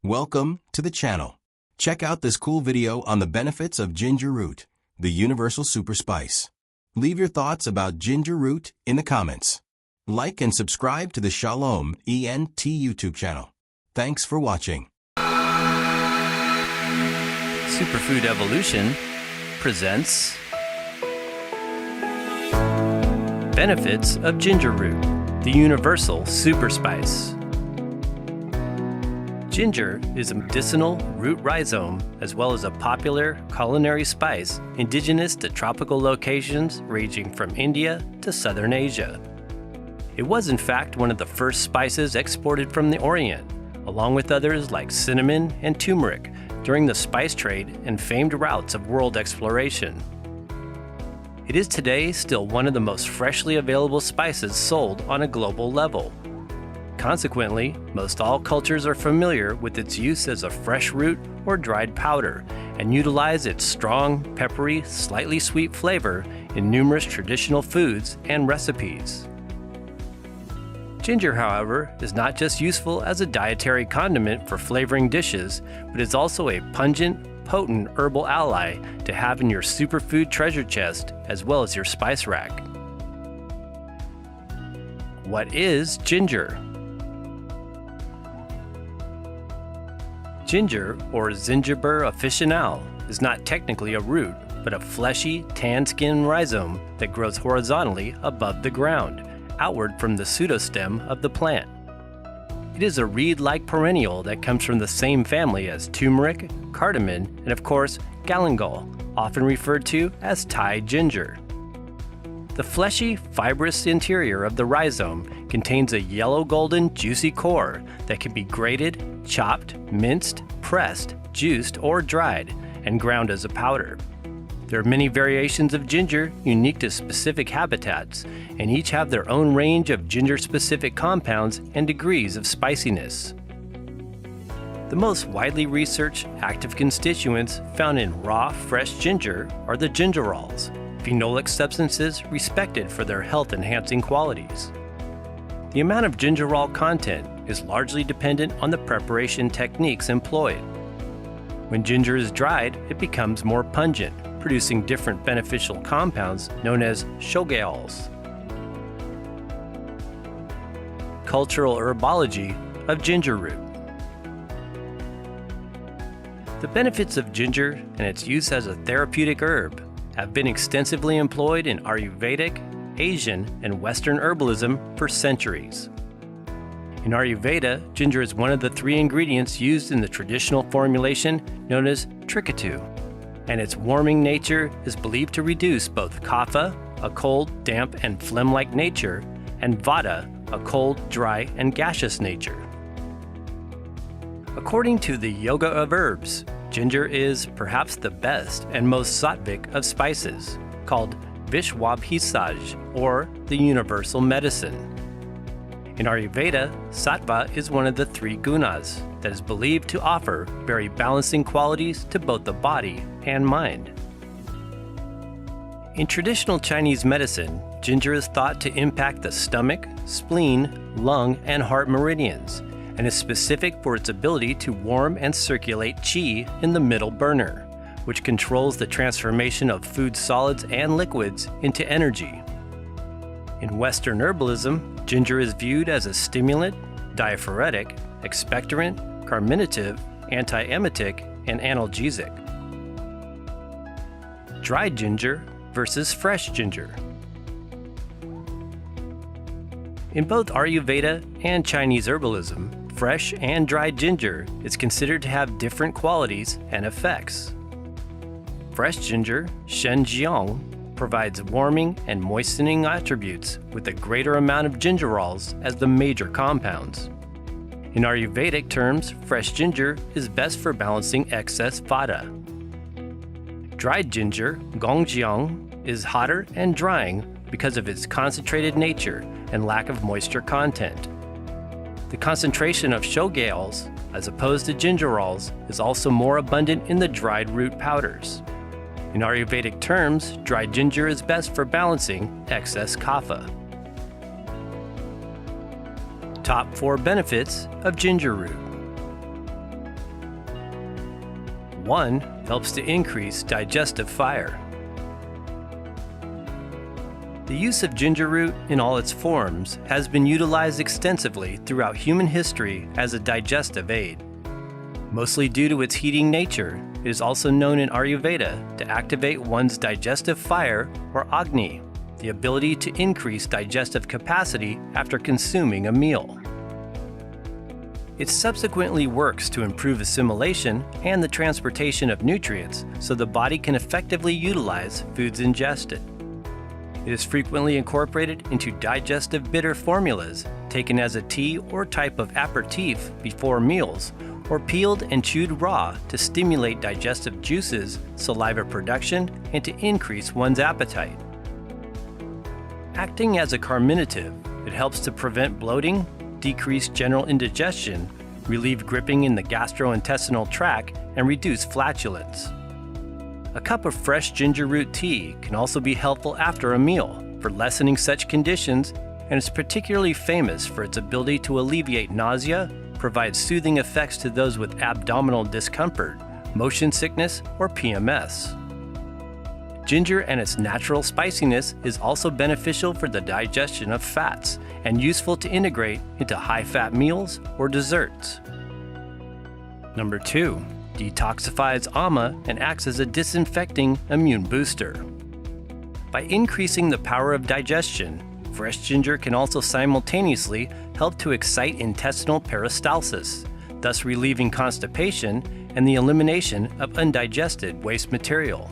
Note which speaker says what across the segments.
Speaker 1: Welcome to the channel. Check out this cool video on the benefits of ginger root, the universal super spice. Leave your thoughts about ginger root in the comments. Like and subscribe to the Shalom ENT YouTube channel. Thanks for watching.
Speaker 2: Superfood Evolution presents Benefits of Ginger Root, the universal super spice. Ginger is a medicinal root rhizome as well as a popular culinary spice indigenous to tropical locations ranging from India to Southern Asia. It was in fact one of the first spices exported from the Orient, along with others like cinnamon and turmeric during the spice trade and famed routes of world exploration. It is today still one of the most freshly available spices sold on a global level. Consequently, most all cultures are familiar with its use as a fresh root or dried powder and utilize its strong, peppery, slightly sweet flavor in numerous traditional foods and recipes. Ginger, however, is not just useful as a dietary condiment for flavoring dishes, but is also a pungent, potent herbal ally to have in your superfood treasure chest as well as your spice rack. What is ginger? Ginger, or Zingiber officinale, is not technically a root, but a fleshy, tan-skinned rhizome that grows horizontally above the ground, outward from the pseudostem of the plant. It is a reed-like perennial that comes from the same family as turmeric, cardamom, and of course, galangal, often referred to as Thai ginger. The fleshy, fibrous interior of the rhizome contains a yellow-golden, juicy core that can be grated, chopped, minced, pressed, juiced, or dried, and ground as a powder. There are many variations of ginger unique to specific habitats, and each have their own range of ginger-specific compounds and degrees of spiciness. The most widely researched active constituents found in raw, fresh ginger are the gingerols, phenolic substances respected for their health-enhancing qualities. The amount of gingerol content is largely dependent on the preparation techniques employed. When ginger is dried, it becomes more pungent, producing different beneficial compounds known as shogaols. Cultural herbology of ginger root. The benefits of ginger and its use as a therapeutic herb have been extensively employed in Ayurvedic, Asian, and Western herbalism for centuries. In Ayurveda, ginger is one of the 3 ingredients used in the traditional formulation known as trikatu, and its warming nature is believed to reduce both kapha, a cold, damp, and phlegm-like nature, and vata, a cold, dry, and gaseous nature. According to the Yoga of Herbs, ginger is perhaps the best and most sattvic of spices, called Vishwabhisaj, or the universal medicine. In Ayurveda, sattva is one of the 3 gunas that is believed to offer very balancing qualities to both the body and mind. In traditional Chinese medicine, ginger is thought to impact the stomach, spleen, lung, and heart meridians, and is specific for its ability to warm and circulate qi in the middle burner, which controls the transformation of food solids and liquids into energy. In Western herbalism, ginger is viewed as a stimulant, diaphoretic, expectorant, carminative, anti-emetic, and analgesic. Dried ginger versus fresh ginger. In both Ayurveda and Chinese herbalism, fresh and dried ginger is considered to have different qualities and effects. Fresh ginger, Shenjiang, provides warming and moistening attributes with a greater amount of gingerols as the major compounds. In Ayurvedic terms, fresh ginger is best for balancing excess vata. Dried ginger, Gongjiang, is hotter and drying because of its concentrated nature and lack of moisture content. The concentration of shogaols, as opposed to gingerols, is also more abundant in the dried root powders. In Ayurvedic terms, dried ginger is best for balancing excess kapha. Top 4 benefits of ginger root. One helps to increase digestive fire. The use of ginger root in all its forms has been utilized extensively throughout human history as a digestive aid. Mostly due to its heating nature, it is also known in Ayurveda to activate one's digestive fire or Agni, the ability to increase digestive capacity after consuming a meal. It subsequently works to improve assimilation and the transportation of nutrients so the body can effectively utilize foods ingested. It is frequently incorporated into digestive bitter formulas, taken as a tea or type of aperitif before meals, or peeled and chewed raw to stimulate digestive juices, saliva production, and to increase one's appetite. Acting as a carminative, it helps to prevent bloating, decrease general indigestion, relieve gripping in the gastrointestinal tract, and reduce flatulence. A cup of fresh ginger root tea can also be helpful after a meal for lessening such conditions, and is particularly famous for its ability to alleviate nausea, provide soothing effects to those with abdominal discomfort, motion sickness, or PMS. Ginger and its natural spiciness is also beneficial for the digestion of fats and useful to integrate into high-fat meals or desserts. Number 2. Detoxifies ama and acts as a disinfecting immune booster. By increasing the power of digestion, fresh ginger can also simultaneously help to excite intestinal peristalsis, thus relieving constipation and the elimination of undigested waste material.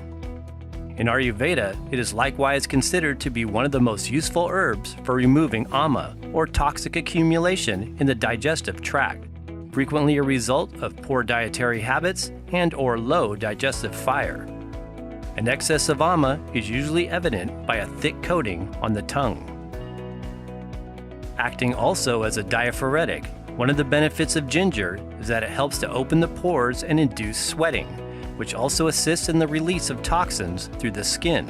Speaker 2: In Ayurveda, it is likewise considered to be one of the most useful herbs for removing ama, or toxic accumulation in the digestive tract, frequently a result of poor dietary habits and/or low digestive fire. An excess of ama is usually evident by a thick coating on the tongue. Acting also as a diaphoretic, one of the benefits of ginger is that it helps to open the pores and induce sweating, which also assists in the release of toxins through the skin.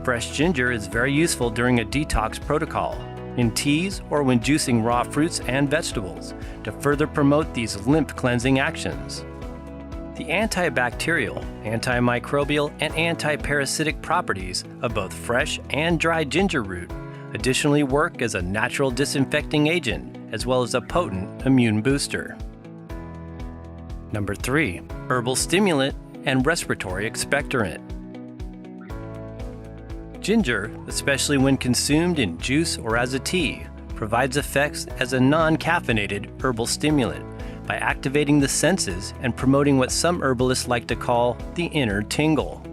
Speaker 2: Fresh ginger is very useful during a detox protocol, in teas or when juicing raw fruits and vegetables, to further promote these lymph cleansing actions. The antibacterial, antimicrobial, and antiparasitic properties of both fresh and dry ginger root additionally work as a natural disinfecting agent as well as a potent immune booster. Number 3. Herbal stimulant and respiratory expectorant. Ginger, especially when consumed in juice or as a tea, provides effects as a non-caffeinated herbal stimulant by activating the senses and promoting what some herbalists like to call the inner tingle.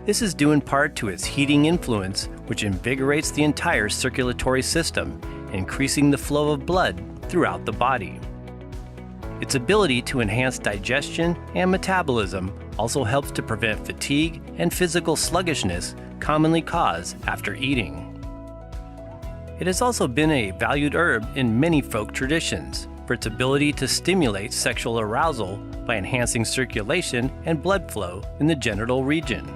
Speaker 2: This is due in part to its heating influence, which invigorates the entire circulatory system, increasing the flow of blood throughout the body. Its ability to enhance digestion and metabolism also helps to prevent fatigue and physical sluggishness commonly caused after eating. It has also been a valued herb in many folk traditions for its ability to stimulate sexual arousal by enhancing circulation and blood flow in the genital region.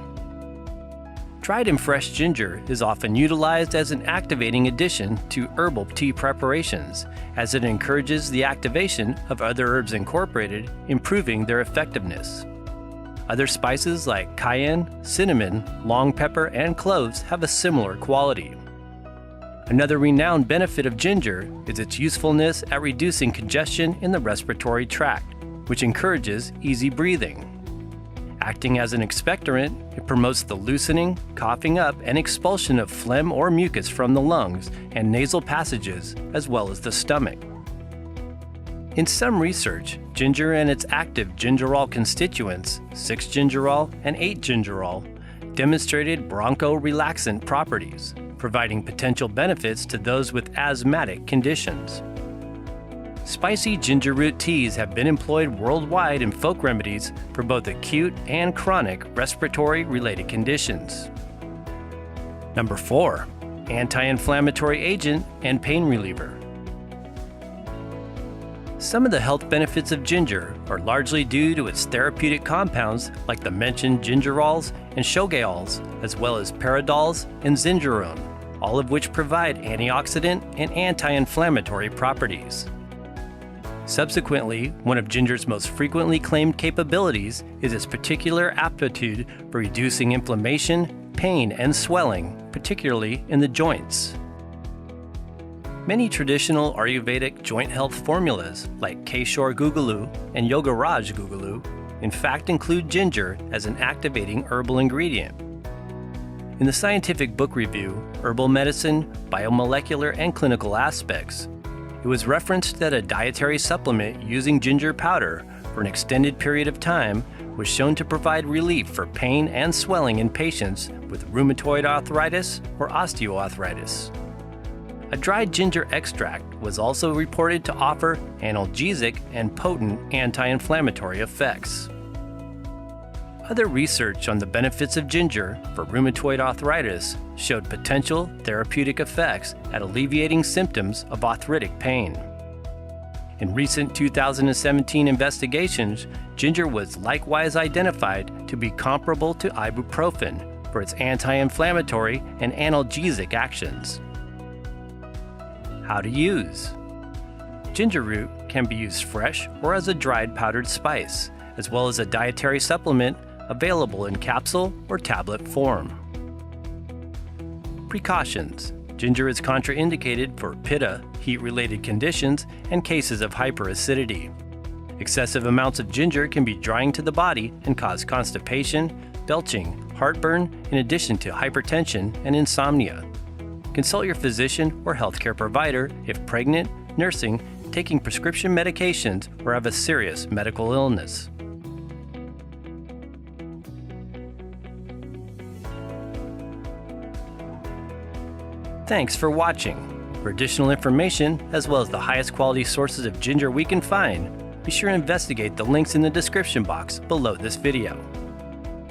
Speaker 2: Dried and fresh ginger is often utilized as an activating addition to herbal tea preparations, as it encourages the activation of other herbs incorporated, improving their effectiveness. Other spices like cayenne, cinnamon, long pepper, and cloves have a similar quality. Another renowned benefit of ginger is its usefulness at reducing congestion in the respiratory tract, which encourages easy breathing. Acting as an expectorant, it promotes the loosening, coughing up, and expulsion of phlegm or mucus from the lungs and nasal passages, as well as the stomach. In some research, ginger and its active gingerol constituents, 6-gingerol and 8-gingerol, demonstrated bronchorelaxant properties, providing potential benefits to those with asthmatic conditions. Spicy ginger root teas have been employed worldwide in folk remedies for both acute and chronic respiratory-related conditions. Number 4. Anti-inflammatory agent and pain reliever. Some of the health benefits of ginger are largely due to its therapeutic compounds like the mentioned gingerols and shogaols, as well as paradols and zingerone, all of which provide antioxidant and anti-inflammatory properties. Subsequently, one of ginger's most frequently claimed capabilities is its particular aptitude for reducing inflammation, pain, and swelling, particularly in the joints. Many traditional Ayurvedic joint health formulas, like Keshor Guggulu and Yogaraj Guggulu, in fact include ginger as an activating herbal ingredient. In the scientific book review, Herbal Medicine, Biomolecular and Clinical Aspects, it was referenced that a dietary supplement using ginger powder for an extended period of time was shown to provide relief for pain and swelling in patients with rheumatoid arthritis or osteoarthritis. A dried ginger extract was also reported to offer analgesic and potent anti-inflammatory effects. Other research on the benefits of ginger for rheumatoid arthritis showed potential therapeutic effects at alleviating symptoms of arthritic pain. In recent 2017 investigations, ginger was likewise identified to be comparable to ibuprofen for its anti-inflammatory and analgesic actions. How to use. Ginger root can be used fresh or as a dried powdered spice, as well as a dietary supplement available in capsule or tablet form. Precautions. Ginger is contraindicated for pitta, heat-related conditions, and cases of hyperacidity. Excessive amounts of ginger can be drying to the body and cause constipation, belching, heartburn, in addition to hypertension and insomnia. Consult your physician or healthcare provider if pregnant, nursing, taking prescription medications, or have a serious medical illness. Thanks for watching. For additional information, as well as the highest quality sources of ginger we can find, be sure to investigate the links in the description box below this video.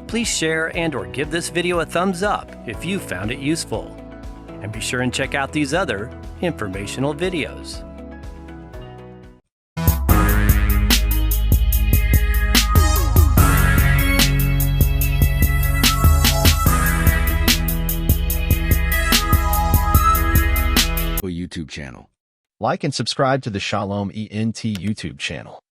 Speaker 2: Please share and/or give this video a thumbs up if you found it useful. And be sure and check out these other informational videos.
Speaker 3: YouTube channel. Like and subscribe to the Shalom ENT YouTube channel.